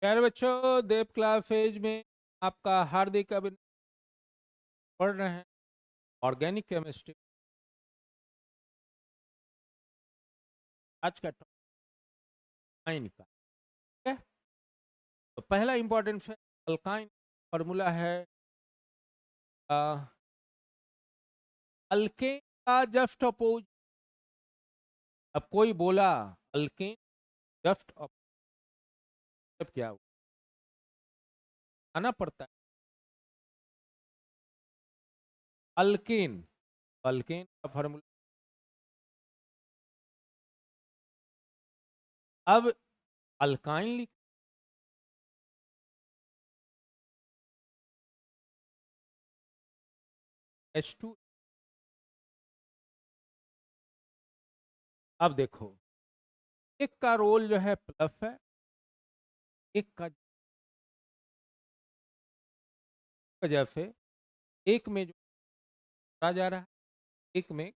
प्यारे बच्चों, देव class phase में आपका हार्दिक अभिनंदन। पढ़ रहे हैं ऑर्गेनिक केमिस्ट्री। आज का टॉपिक अल्काइन का, ठीक है। तो पहला इंपॉर्टेंट अल्काइन फॉर्मूला है अल्केन का जस्ट अपोज। अब कोई बोला अल्केन जस्ट अपोज, क्या हुआ? आना पड़ता है। अल्केन, अल्केन का फॉर्मूला। अब अल्काइन लिख H2। अब देखो, एक का रोल जो है प्लस है, एक का वजह से एक में जो आ जा रहा है, एक में, है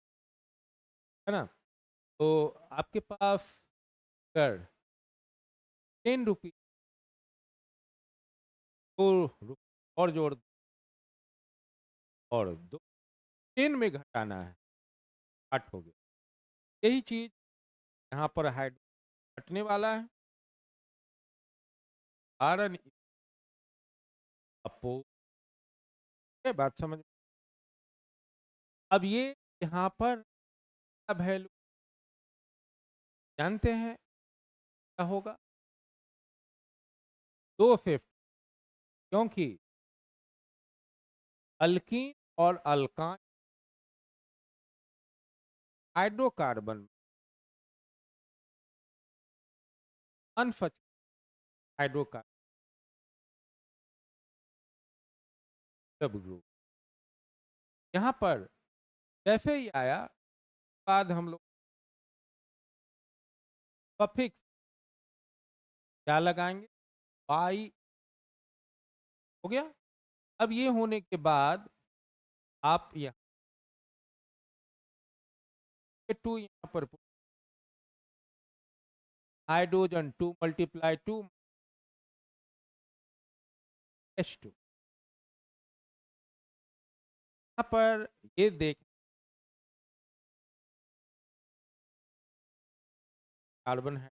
ना। तो आपके पास अगर 10 रुपीज को और जोड़ दो और दो 10 में घटाना है, 8 हो गया। यही चीज यहाँ पर हाइड घटने वाला है। कारण अपो, ये बात समझ। अब ये यहाँ पर वैल्यू जानते हैं क्या होगा? 250, क्योंकि अल्कीन और अल्काइन हाइड्रोकार्बन अनफच हाइड्रोकार्बन सब ग्रुप यहाँ पर जैसे ही आया, बाद हम लोग सफिक्स क्या लगाएंगे? वाई हो गया। अब ये होने के बाद आप यहाँ 2 यहाँ पर हाइड्रोजन 2 मल्टीप्लाई 2 H2। यहाँ पर ये देख, कार्बन है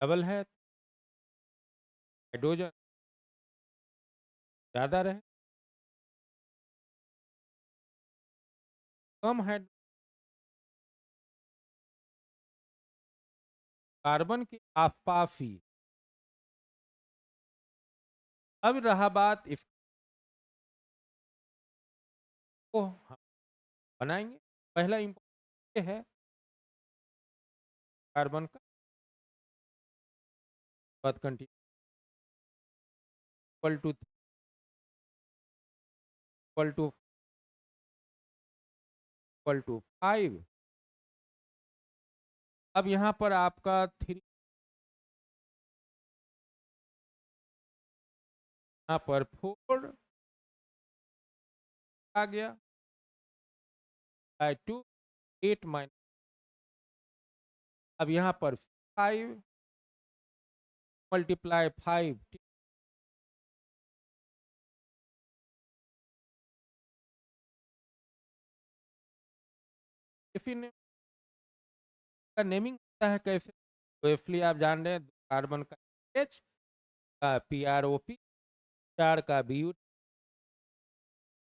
डबल है, हाइड्रोजन ज्यादा रहे, कम है कार्बन के आसपास ही। अब रहा बात इसको हम बनाएंगे। पहला इंपॉर्टेंट है कार्बन का, बात continue equal to equal to equal to 5। अब यहाँ पर आपका 3, यहाँ पर 4 आ गया बाय 2, 8 माइनस। अब यहाँ पर 5 मल्टीप्लाई 5, टिफिन का नेमिंग होता है कैसे? तो इसलिए आप जान रहे हैं, कार्बन का H का PROP, 4 का BU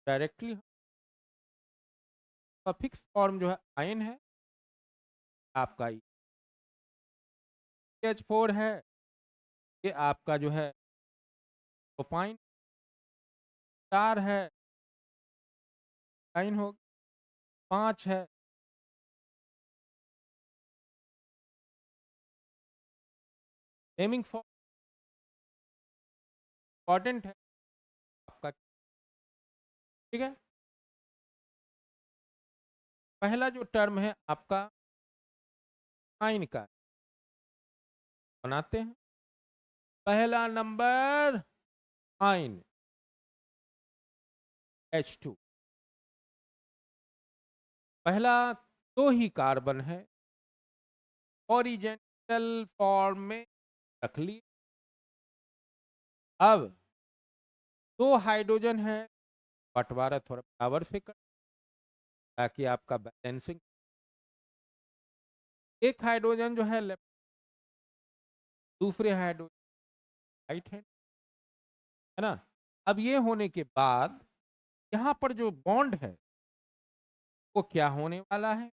डायरेक्टली। फिक्स फॉर्म जो है आयन है आपका, H4 है, ये आपका जो है प्रोपाइन, 4 है आयन हो, 5 है नेमिंग फॉर्म इंपॉर्टेंट है आपका, ठीक है। पहला जो टर्म है आपका आयन का, बनाते हैं। पहला नंबर आयन H2, पहला 2 ही कार्बन है ओरिजेंटल फॉर्म में, रख लिए। अब 2 हाइड्रोजन है, बँटवारा थोड़ा बराबर से कर, ताकि आपका बैलेंसिंग। एक हाइड्रोजन जो है लेफ्ट, दूसरे हाइड्रोजन राइट हैंड, है ना? अब ये होने के बाद यहाँ पर जो बॉन्ड है, वो क्या होने वाला है?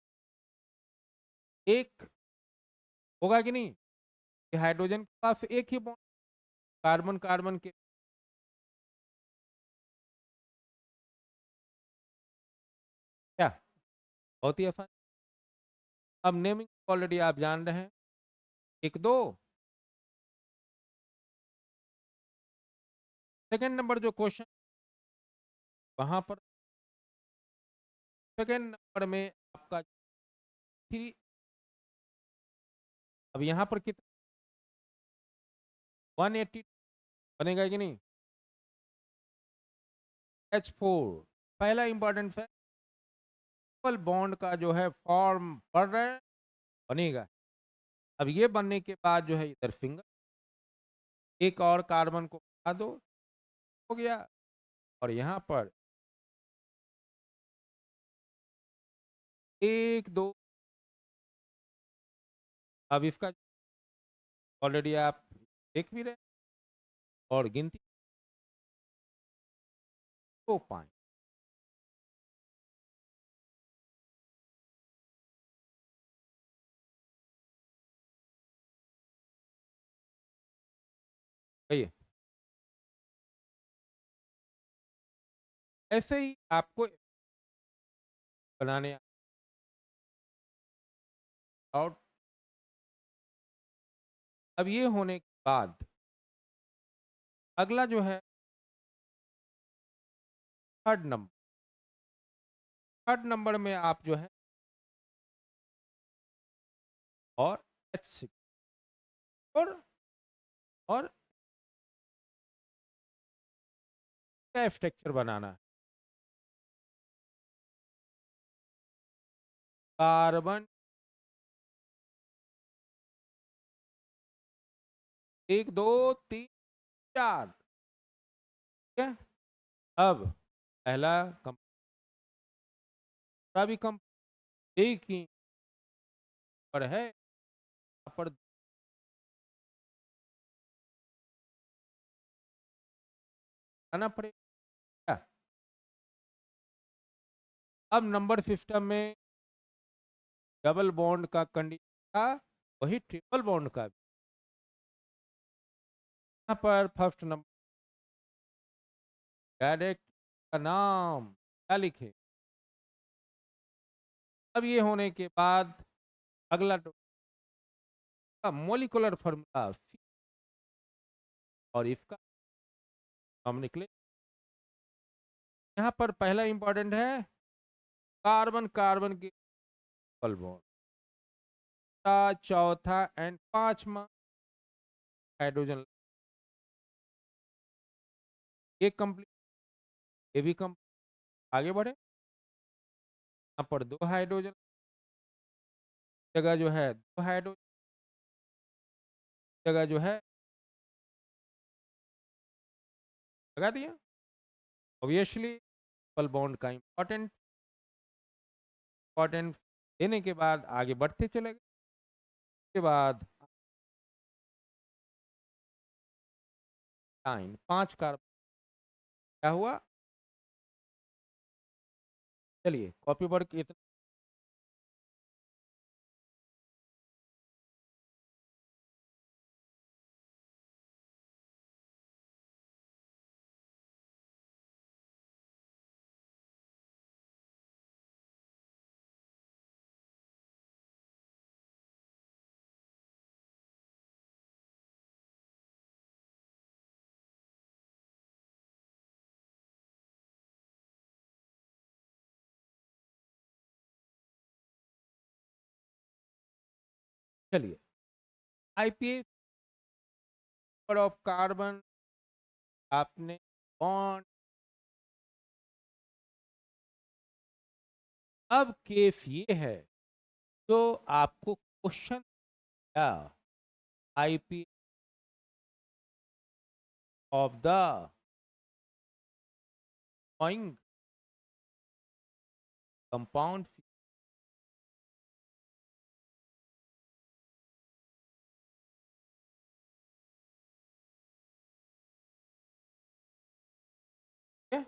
एक होगा कि नहीं? कि हाइड्रोजन के पास एक ही बॉन्ड, कार्बन-कार्बन के। क्या? बहुत ही आसान। अब नेमिंग ऑलरेडी आप जान रहे हैं। 1-2, सेकंड नंबर जो क्वेश्चन, वहाँ पर सेकंड नंबर में आपका 3, अब यहाँ पर कितना 180 बनेगा कि नहीं? H4 पहला इंपॉर्टेंट फैक्ट, ट्रिपल बॉन्ड का जो है फॉर्म बढ़ रहा है, बनेगा। अब ये बनने के बाद जो है इधर फिंगर, एक और कार्बन को हटा दो, हो गया। और यहाँ पर 1 2, अब इसका ऑलरेडी आप देख भी रहे हैं, और गिनती तो पाएँ। सही है। ऐसे ही आपको बनाने, और अब ये होने के बाद अगला जो है थर्ड नंबर, थर्ड नंबर में आप जो है और H6 और क्या स्ट्रक्चर बनाना है? कार्बन 1 2 3 4, ठीक है? अब पहला कम, भी कम, एक ही पर है, यहाँ पर आना पड़ेगा। अब नंबर सिस्टम में डबल बॉन्ड का कंडीशन था, वही ट्रिपल बॉन्ड का भी। यहाँ पर फर्स्ट नंबर डायरेक्ट का नाम क्या लिखे? अब ये होने के बाद अगला मोलिकुलर फॉर्मूला, और इसका हम निकले। यहाँ पर पहला इंपॉर्टेंट है कार्बन कार्बन की डबल बॉन्ड, चौथा एंड पांचवा हाइड्रोजन, ये कंप्लीट, ये भी कंप्लीट। आगे बढ़े, यहाँ पर 2 हाइड्रोजन, जगह जो है 2 हाइड्रोजन, जगह जो है लगा दिया। ऑब्वियसली डबल बॉन्ड का इम्पोर्टेंट देने के बाद आगे बढ़ते चले गए। उसके बाद लाइन 5 कार्बन, क्या हुआ? चलिए कॉपी वर्क इतना। चलिए आईपीए ऑफ कार्बन, आपने बॉन्ड, अब केस ये है, तो आपको क्वेश्चन क्या, IP of the following compound है।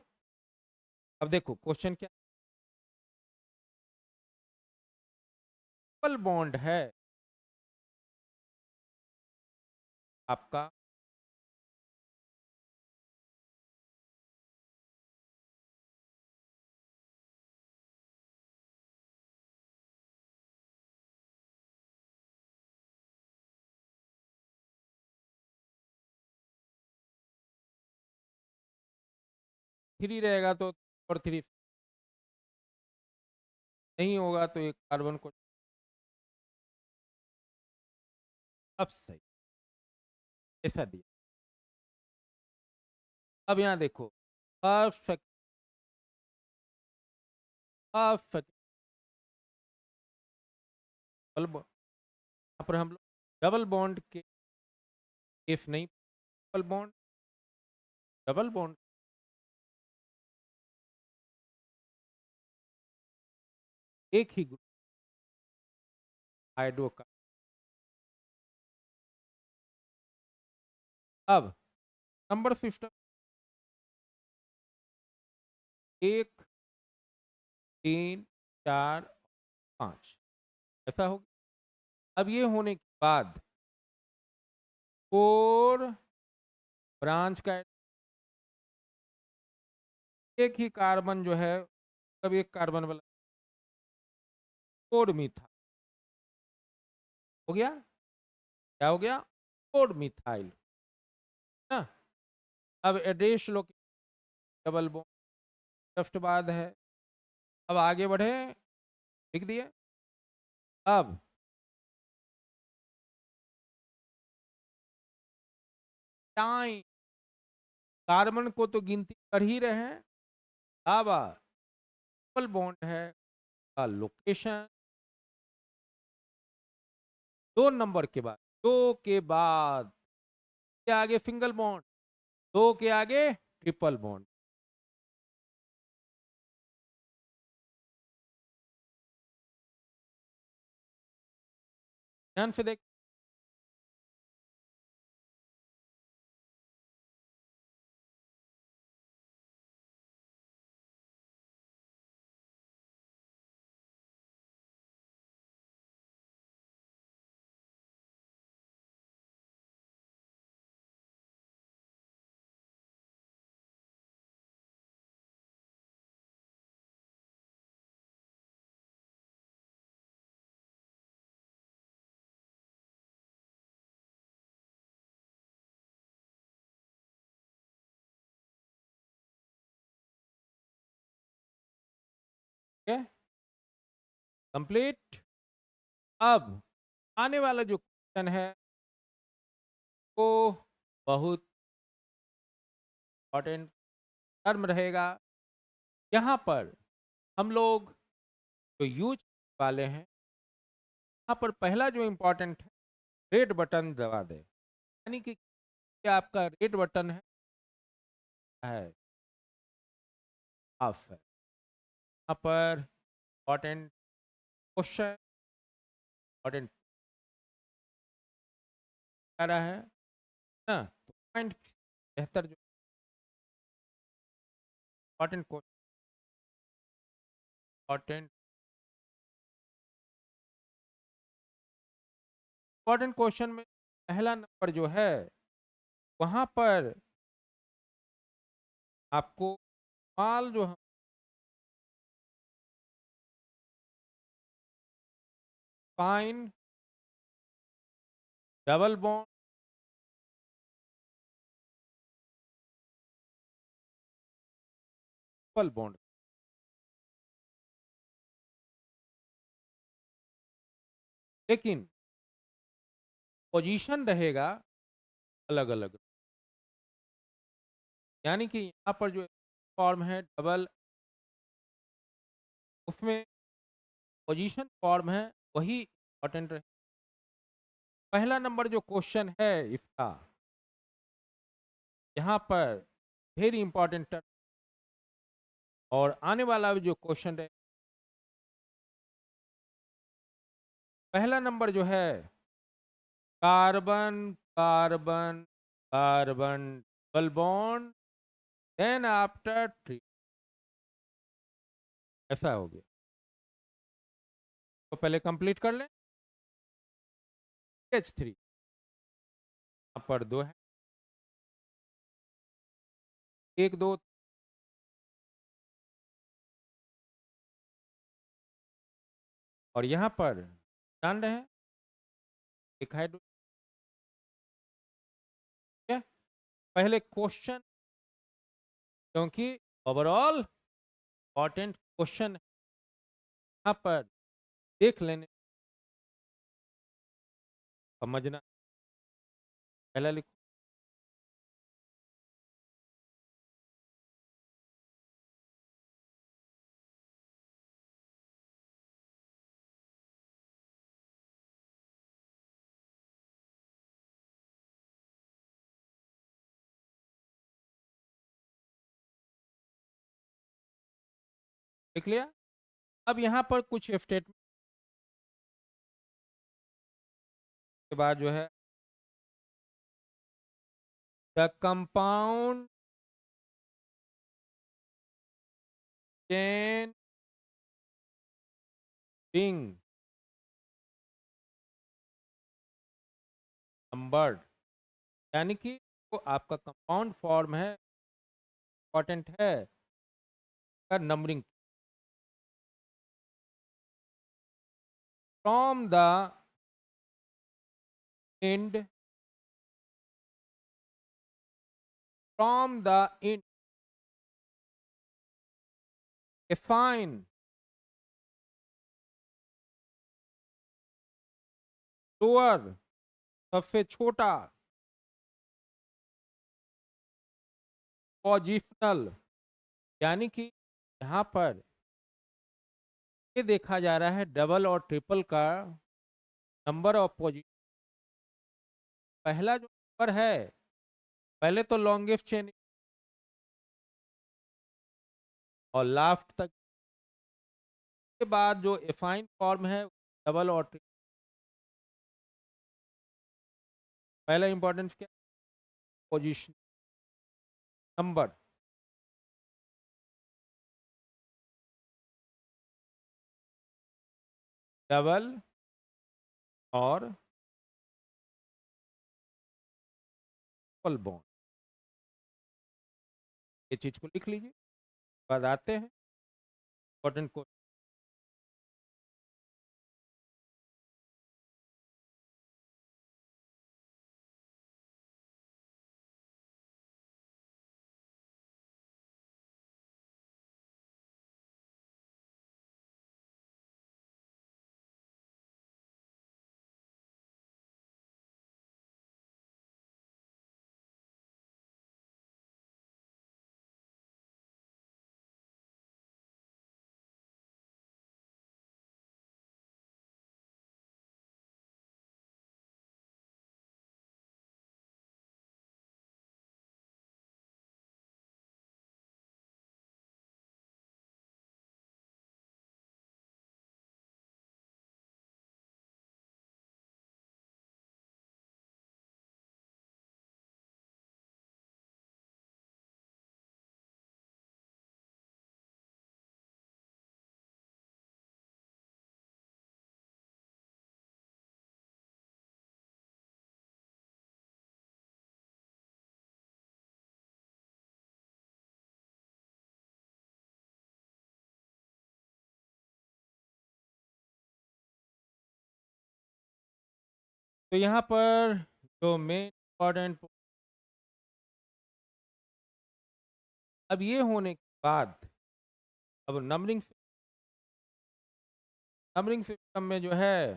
अब देखो क्वेश्चन क्या, ट्रिपल बॉन्ड है आपका, थ्री रहेगा तो और थ्री नहीं होगा तो एक कार्बन को, अब सही ऐसा दिया। अब यहाँ देखो फर्स्ट फर्स्ट डबल बॉन्ड, यहाँ पर हम लोग डबल बॉन्ड के केस नहीं, डबल बॉन्ड, डबल बॉन्ड एक ही ग्रुप हाइड्रो का। अब नंबर सिस्टम एक, तीन, चार, पाँच, ऐसा हो गया। अब ये होने के बाद फोर ब्रांच का एक ही कार्बन जो है, तब एक कार्बन वाला फोर मिथाइल हो गया। क्या हो गया? फोर मिथाइल ना। अब address location double bond just बाद है। अब आगे बढ़े, लिख दिए। अब टाइम, कार्बन को तो गिनती कर ही रहे हैं। अब डबल बॉन्ड है का लोकेशन, दो नंबर के बाद, दो के बाद के आगे सिंगल बॉन्ड, दो के आगे ट्रिपल बॉन्ड। ध्यान से देख, कंप्लीट। अब आने वाला जो क्वेश्चन है वो बहुत इंपॉर्टेंट टर्म रहेगा। यहाँ पर हम लोग जो यूज वाले हैं, यहाँ पर पहला जो इम्पोर्टेंट है, रेड बटन दबा दे, यानी कि क्या आपका रेड बटन है ऑफ है। यहाँ पर इम्पोर्टेंट क्वेश्चन, इम्पोर्टेंट आ रहा है ना, तो पॉइंट बेहतर जो important question, important important question में पहला नंबर जो है, वहाँ पर आपको माल जो fine double bond triple bond, लेकिन पोजीशन रहेगा अलग अलग। यानी कि यहाँ पर जो फॉर्म है डबल, उसमें पोजीशन फॉर्म है वही इंपॉर्टेंट रहे। पहला नंबर जो क्वेश्चन है इसका, यहाँ पर वेरी इंपॉर्टेंट टर्म, और आने वाला जो क्वेश्चन है, पहला नंबर जो है carbon carbon carbon double bond, then after tree, ऐसा हो गया। तो पहले कंप्लीट कर लें। H3 यहाँ पर दो है, एक दो, और यहाँ पर जान रहे हैं एक हाइड्रो, ठीक है। पहले क्वेश्चन, क्योंकि ओवरऑल इंपॉर्टेंट क्वेश्चन यहाँ पर देख लेने, समझना। पहला लिखो, लिख लिया। अब यहाँ पर कुछ स्टेटमेंट के बाद जो है, the compound can being numbered, यानी कि वो आपका कंपाउंड फॉर्म है, इंपॉर्टेंट है का numbering from the end, from the end define lower, सबसे छोटा पोजिशनल, यानी कि यहाँ पर ये देखा जा रहा है डबल और ट्रिपल का नंबर ऑफ पोजिशन। पहला जो नंबर है, पहले तो लॉन्गेस्ट चेन और लास्ट तक, के बाद जो एफाइन फॉर्म है डबल और ट्रिपल। पहला इंपॉर्टेंस क्या, पोजीशन नंबर, डबल और ट्रिपल बॉन्ड, ये चीज को लिख लीजिए। बाद आते हैं इंपॉर्टेंट को। तो यहाँ पर जो मेन इंपॉर्टेंट, अब ये होने के बाद अब नंबरिंग सिस्टम में जो है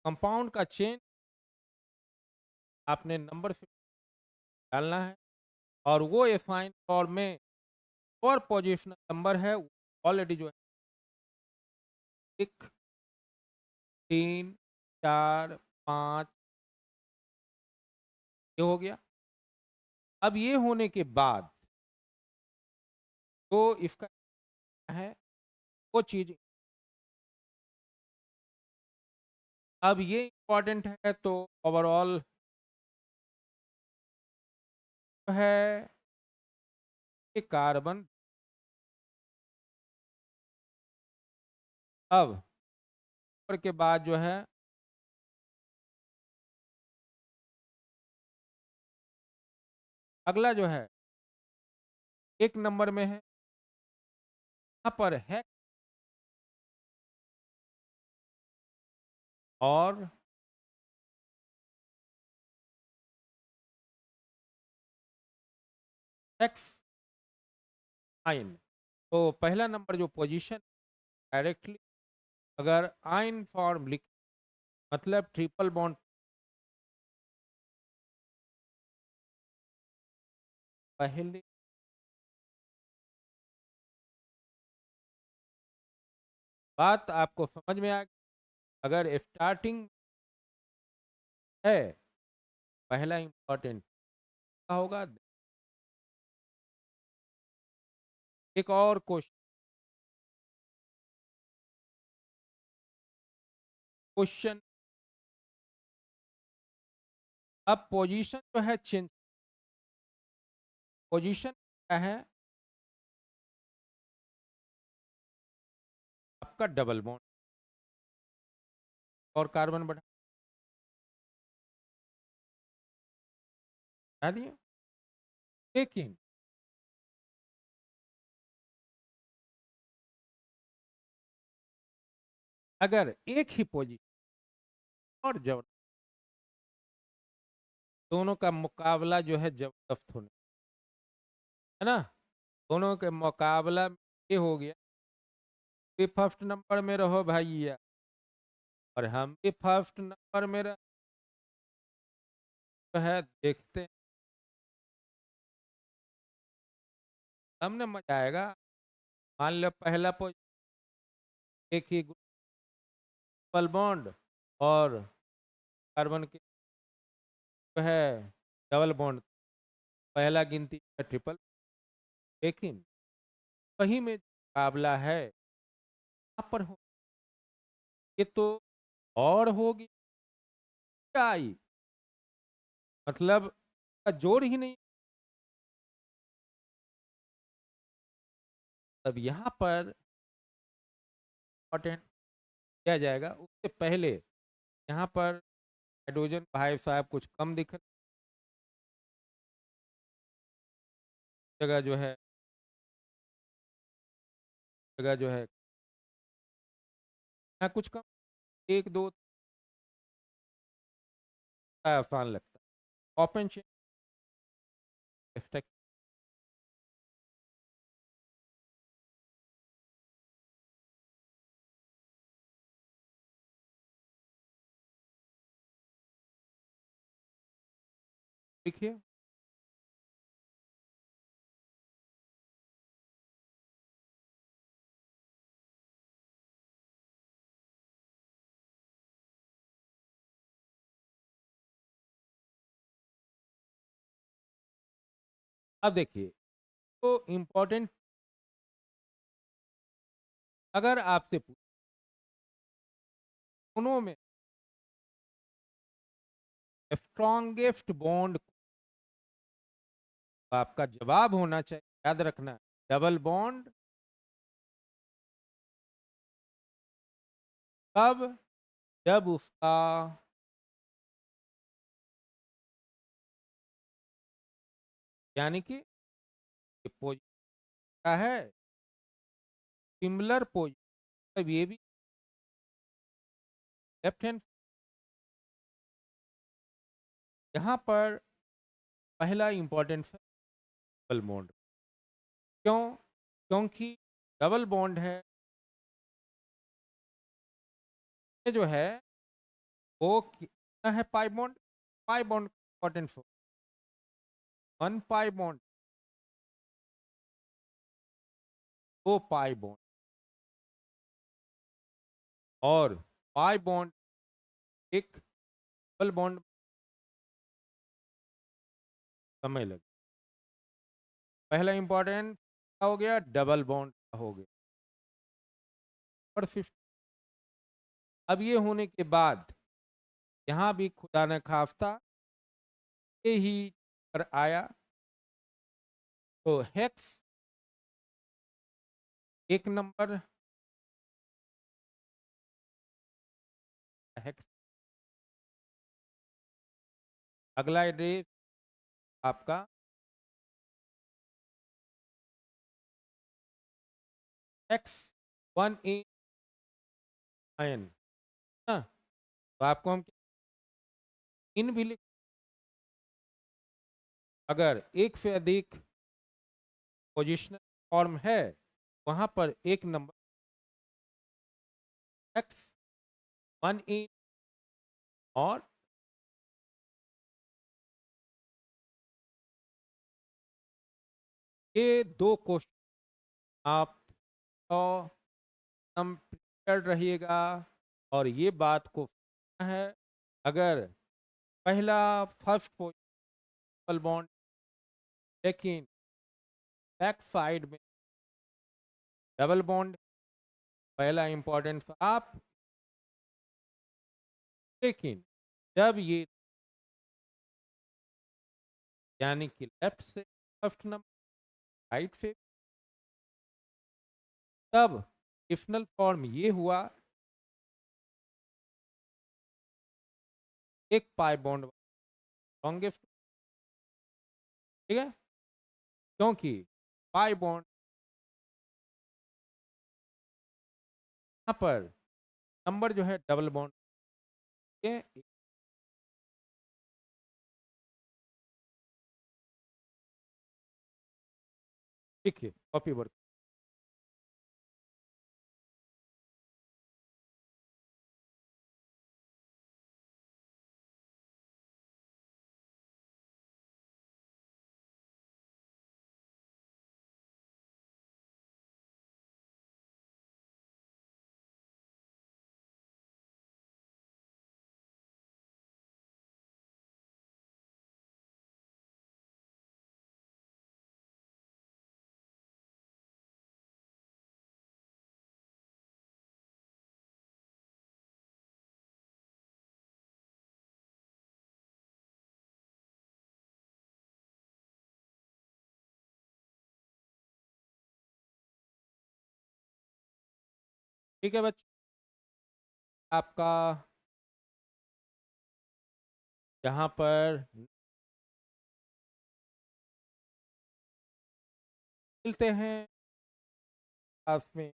कंपाउंड का चेन आपने नंबर डालना है, और वो एफाइन फॉर्म में और पोजिशनल नंबर है ऑलरेडी जो है 1 3 4 5 ये हो गया। अब ये होने के बाद तो इसका क्या है, वो चीज़ अब ये इम्पोर्टेंट है तो ओवरऑल है कि कार्बन अब ऊपर के बाद जो है अगला जो है 1 नंबर में है, यहाँ पर है और हेक्स आयन। तो पहला नंबर जो पोजीशन डायरेक्टली अगर आयन फॉर्म लिख मतलब ट्रिपल बॉन्ड पहले बात आपको समझ में आ गई। अगर स्टार्टिंग है पहला इम्पोर्टेंट क्या होगा। एक और क्वेश्चन क्वेश्चन अब पोजीशन जो है चेंज पोजीशन क्या है आपका डबल बॉन्ड और कार्बन बढ़ा दिए। लेकिन अगर एक ही पोजीशन और जब दोनों का मुकाबला जो है जबरदस्त होने है ना, दोनों के मुकाबला में ये हो गया कि फर्स्ट नंबर में रहो भैया और हम भी फर्स्ट नंबर में है देखते हैं हमने मजा आएगा। मान लो पहला एक ही ट्रिपल बॉन्ड और कार्बन के जो है डबल बॉन्ड पहला गिनती है ट्रिपल। लेकिन वही में मुकाबला है यहाँ पर हो ये तो और होगी क्या आई मतलब का जोड़ ही नहीं। तब यहाँ पर इम्पोर्टेंट किया जाएगा उससे पहले यहाँ पर हाइड्रोजन भाई साहब कुछ कम दिख जगह जो है जगह जो है यहाँ कुछ कम एक दो आसान लगता है ओपन चेन देखिए। अब देखिए तो इम्पोर्टेंट अगर आपसे दोनों में स्ट्रॉन्गेस्ट बॉन्ड आपका जवाब होना चाहिए याद रखना डबल बॉन्ड कब जब उसका यानी कि पोजीशन है सिमिलर पोजीशन अब ये भी लेफ्ट हैंड यहाँ पर पहला इंपॉर्टेंट है डबल बॉन्ड। क्यों क्योंकि डबल बॉन्ड है ये जो है वो कितना है pi bond important one pi bond दो पाई बॉन्ड और पाई बॉन्ड एक डबल बॉन्ड समय लगे। पहला इंपॉर्टेंट क्या हो गया, डबल बॉन्ड हो गया। और 50 अब ये होने के बाद यहाँ भी खुदा न खास्ता ये ही पर आया तो हेक्स एक नंबर, हेक्स अगला एड्रेस आपका एक्स 189 ना, तो आपको हम इन भी लिख, अगर एक से अधिक पोजिशनल फॉर्म है वहां पर एक नंबर एक्स 18 और ये दो क्वेश्चन आप तो हम प्रिपेयर्ड रहिएगा और ये बात को है, अगर पहला फर्स्ट पोजिशनल बॉन्ड लेकिन बैक साइड में डबल बॉन्ड, पहला इंपॉर्टेंट आप, लेकिन जब ये यानी कि लेफ्ट से फर्स्ट नंबर राइट से, तब कंडीशनल फॉर्म ये हुआ एक पाई बॉन्ड लॉन्गेस्ट, ठीक है, क्योंकि पाई बॉन्ड यहाँ पर नंबर जो है डबल बॉन्ड ये लिखिए कॉपी वर्क। ठीक है बच्चों, आपका यहाँ पर मिलते हैं क्लास में।